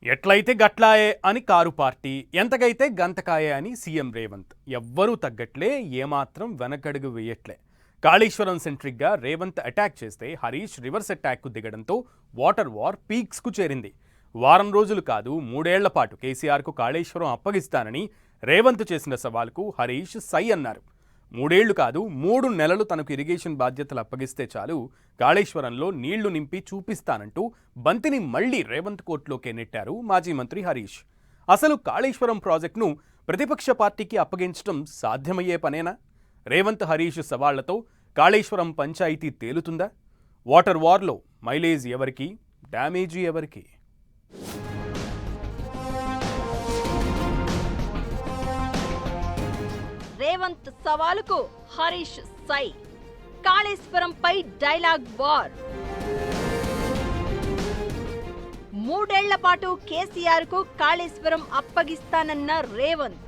ఎట్లయితే గట్లాయే అని car party, ఎంతకైతే గంతకాయే అని సీఎం రేవంత్. ఎవ్వరూ తగ్గట్లే, ఏమాత్రం వెనకడుగు వేయట్లే. కాళేశ్వరం సెంట్రిక్గా రేవంత్ అటాక్ చేస్తే హరీష్ రివర్స్ అటాక్కు దిగడంతో వాటర్ వార్ పీక్స్కు చేరింది. వారం రోజులు కాదు, 3 ఏళ్ల పాటు కేసీఆర్కు కాళేశ్వరం అప్పగిస్తానని రేవంత్ చేసిన సవాల్కు హరీష్ సై అన్నారు. 3 ఏళ్లు కాదు, 3 నెలలు తనకు ఇరిగేషన్ బాధ్యతలు అప్పగిస్తే చాలు, కాళేశ్వరంలో నీళ్లు నింపి చూపిస్తానంటూ బంతిని మళ్లీ రేవంత్ కోర్టులోకే నెట్టారు మాజీ మంత్రి హరీష్. అసలు కాళేశ్వరం ప్రాజెక్టును ప్రతిపక్ష పార్టీకి అప్పగించడం సాధ్యమయ్యే పనేనా? రేవంత్ హరీష్ సవాళ్లతో కాళేశ్వరం పంచాయతీ తేలుతుందా? వాటర్ వార్లో మైలేజ్ ఎవరికి, డ్యామేజీ ఎవరికి? రేవంత్ సవాలుకు హరీష్ సై. కాళేశ్వరంపై డైలాగ్ వార్. 3 ఏళ్ల పాటు కేసీఆర్ కు కాళేశ్వరం అప్పగిస్తానన్న రేవంత్.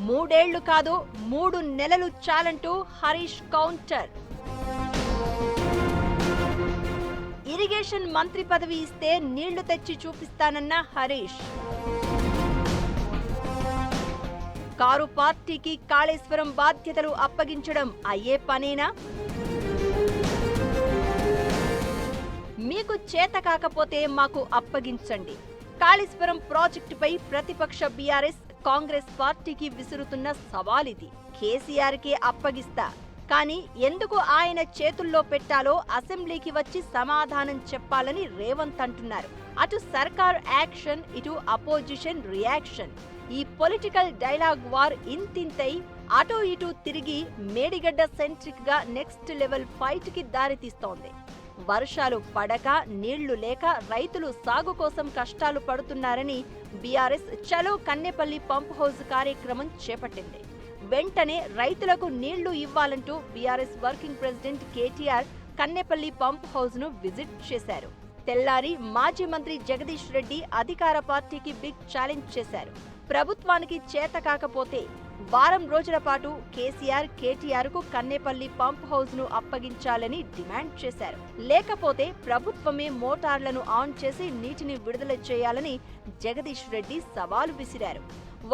3 ఏళ్లు కాదు, 3 నెలలు చాలంటూ హరీష్ కౌంటర్. ఇరిగేషన్ మంత్రి పదవి ఇస్తే నీళ్లు తెచ్చి చూపిస్తానన్న హరీష్. కారు పార్టీకి కాళేశ్వరం బాధ్యతలు అప్పగించడం అయ్యే పనేనా? మీకు చేత కాకపోతే మాకు అప్పగించండి. కాళేశ్వరం ప్రాజెక్టుపై ప్రతిపక్ష బీఆర్ఎస్, కాంగ్రెస్ పార్టీకి విసురుతున్న సవాలిది. కేసీఆర్కే అప్పగిస్తా, కానీ ఎందుకు ఆయన చేతుల్లో పెట్టాలో అసెంబ్లీకి వచ్చి సమాధానం చెప్పాలని రేవంత్ అంటున్నారు. అటు సర్కార్ యాక్షన్, ఇటు అపోజిషన్ రియాక్షన్. ఈ పొలిటికల్ డైలాగ్ వార్ ఇంతింతై అటూ ఇటూ తిరిగి మేడిగడ్డ సెంట్రిక్ గా నెక్స్ట్ లెవెల్ ఫైట్ కి దారితీస్తోంది. వర్షాలు పడక, నీళ్లు లేక రైతులు సాగు కోసం కష్టాలు పడుతున్నారని బీఆర్ఎస్ చలో కన్నెపల్లి పంప్ హౌస్ కార్యక్రమం చేపట్టింది. వెంటనే రైతులకు నీళ్లు ఇవ్వాలంటూ BRS working president KTR Kannepalli pump house ను విజిట్ చేశారు. తెల్లారి మాజీ మంత్రి జగదీష్ రెడ్డి అధికార పార్టీకి బిగ్ ఛాలెంజ్ చేశారు. ప్రభుత్వానికి చేత కాకపోతే వారం రోజుల పాటు కేటీఆర్ కు కన్నెపల్లి పంప్ హౌస్ ను అప్పగించాలని డిమాండ్ చేశారు. లేకపోతే ప్రభుత్వమే మోటార్లను ఆన్ చేసి నీటిని విడుదల చేయాలని జగదీష్ రెడ్డి సవాలు విసిరారు.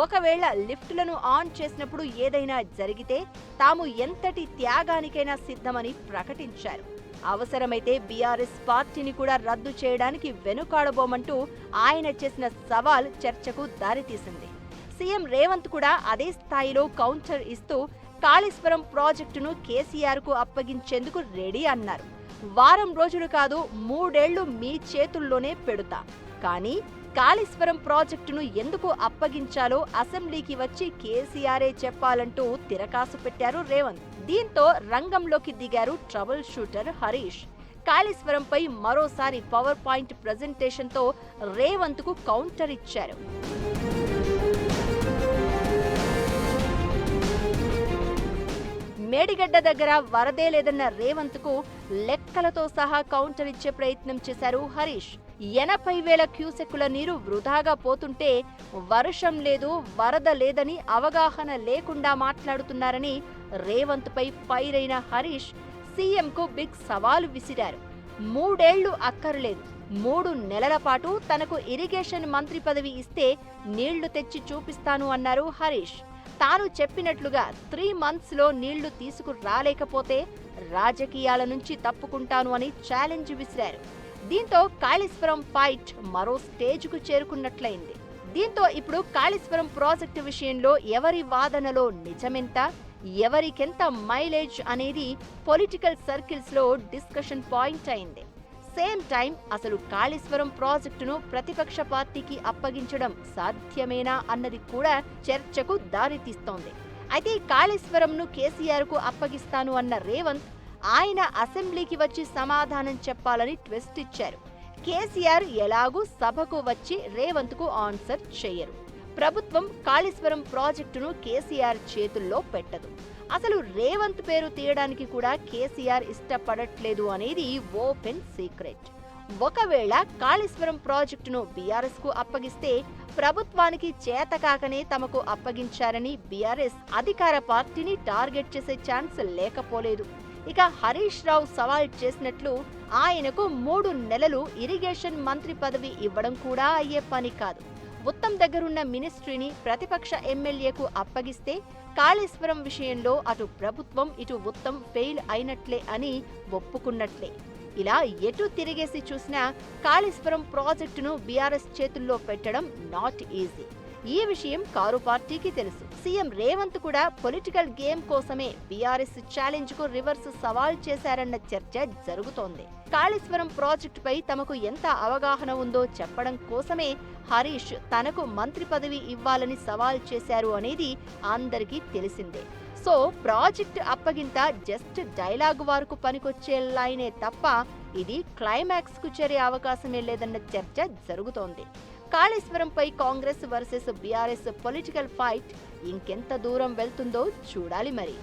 ఒకవేళ లిఫ్టులను ఆన్ చేసినప్పుడు ఏదైనా జరిగితే తాము ఎంతటి త్యాగానికైనా సిద్ధమని ప్రకటించారు. అవసరమైతే బీఆర్ఎస్ పార్టీని కూడా రద్దు చేయడానికి వెనుకాడబోమంటూ ఆయన చేసిన సవాల్ చర్చకు దారితీసింది. సీఎం రేవంత్ కూడా అదే స్థాయిలో కౌంటర్ ఇస్తూ కాళేశ్వరం ప్రాజెక్టును కేసీఆర్ కు అప్పగించేందుకు రెడీ అన్నారు. వారం రోజులు కాదు, 3 ఏళ్లు మీ చేతుల్లోనే పెడుతా, కానీ కాళేశ్వరం ప్రాజెక్టును ఎందుకు అప్పగించాలో అసెంబ్లీకి వచ్చి కేసీఆరే చెప్పాలంటూ తిరకాసు పెట్టారు రేవంత్. దీంతో రంగంలోకి దిగారు ట్రబుల్ షూటర్ హరీష్. కాళేశ్వరంపై మరోసారి పవర్ పాయింట్ ప్రెజెంటేషన్తో రేవంత్ కు కౌంటర్ ఇచ్చారు. మేడిగడ్డ దగ్గర వరదే లేదన్న రేవంత్ కు లెక్కలతో సహా కౌంటర్ ఇచ్చే ప్రయత్నం చేశారు హరీష్. 80,000 క్యూసెక్కుల నీరు వృధాగా పోతుంటే వర్షం లేదు, వరద లేదని అవగాహన లేకుండా మాట్లాడుతున్నారని రేవంత్ పై ఫైర్ అయిన హరీష్ సీఎంకు బిగ్ సవాలు విసిరారు. 3 ఏళ్లు అక్కర్లేదు, 3 నెలల పాటు తనకు ఇరిగేషన్ మంత్రి పదవి ఇస్తే నీళ్లు తెచ్చి చూపిస్తాను అన్నారు హరీష్. తాను చెప్పినట్లుగా 3 months లో నీళ్లు తీసుకురాలేకపోతే రాజకీయాల నుంచి తప్పుకుంటాను అని ఛాలెంజ్ విసిరారు. దీంతో కాళేశ్వరం ఫైట్ మరో స్టేజ్కు చేరుకున్నట్లయింది. దీంతో ఇప్పుడు కాళేశ్వరం ప్రాజెక్టు విషయంలో ఎవరి వాదనలో నిజమెంత, ఎవరికెంత మైలేజ్ అనేది పొలిటికల్ సర్కిల్స్ లో డిస్కషన్ పాయింట్ అయింది. సేమ్ టైం అసలు కాళేశ్వరం ప్రాజెక్టును ప్రతిపక్ష పార్టీకి అప్పగించడం సాధ్యమేనా అన్నది కూడా చర్చకు దారితీస్తోంది. అయితే కాళేశ్వరంను కేసీఆర్ కు అప్పగిస్తాను అన్న రేవంత్ ఆయన అసెంబ్లీకి వచ్చి సమాధానం చెప్పాలని ట్విస్ట్ ఇచ్చారు. కేసీఆర్ ఎలాగూ సభకు వచ్చి రేవంత్ కు ఆన్సర్ చేయరు. ప్రభుత్వం కాళేశ్వరం ప్రాజెక్టును కేసీఆర్ చేతుల్లో పెట్టదు. అసలు రేవంత్ పేరు తీయడానికి కూడా కేసీఆర్ ఇష్టపడట్లేదు అనేది ఓపెన్ సీక్రెట్. ఒకవేళ కాళేశ్వరం ప్రాజెక్టును బీఆర్ఎస్ కు అప్పగిస్తే ప్రభుత్వానికి చేతకాకనే తమకు అప్పగించారని బీఆర్ఎస్ అధికార పార్టీని టార్గెట్ చేసే ఛాన్స్ లేకపోలేదు. ఇక హరీష్ రావు సవాల్ చేసినట్లు ఆయనకు 3 నెలలు ఇరిగేషన్ మంత్రి పదవి ఇవ్వడం కూడా అయ్యే పని కాదు. ఉత్తమ్ దగ్గరున్న మినిస్ట్రీని ప్రతిపక్ష ఎమ్మెల్యేకు అప్పగిస్తే కాళేశ్వరం విషయంలో అటు ప్రభుత్వం ఇటు ఉత్తమ్ ఫెయిల్ అయినట్లే అని ఒప్పుకున్నట్లే. ఇలా ఎటు తిరిగేసి చూసినా కాళేశ్వరం ప్రాజెక్టును బీఆర్ఎస్ చేతుల్లో పెట్టడం నాట్ ఈజీ. ఈ విషయం కారు పార్టీకి తెలుసు. సీఎం రేవంత్ కూడా పొలిటికల్ గేమ్ కోసమే బీఆర్ఎస్ ఛాలెంజ్ కు రివర్స్ సవాల్ చేశారన్న చర్చ జరుగుతోంది. కాళేశ్వరం ప్రాజెక్టుపై తమకు ఎంత అవగాహన ఉందో చెప్పడం కోసమే హరీష్ తనకు మంత్రి పదవి ఇవ్వాలని సవాల్ చేశారు అనేది అందరికీ తెలిసిందే. సో ప్రాజెక్ట్ అప్పగింత జస్ట్ డైలాగ్ వరకు పనికొచ్చే లైనే తప్ప ఇది క్లైమాక్స్ కు చేరే అవకాశమే లేదన్న చర్చ జరుగుతోంది. కాళేశ్వరంపై Congress versus BRS political fight ఇంకెంత దూరం వెళ్తుందో చూడాలి మరి.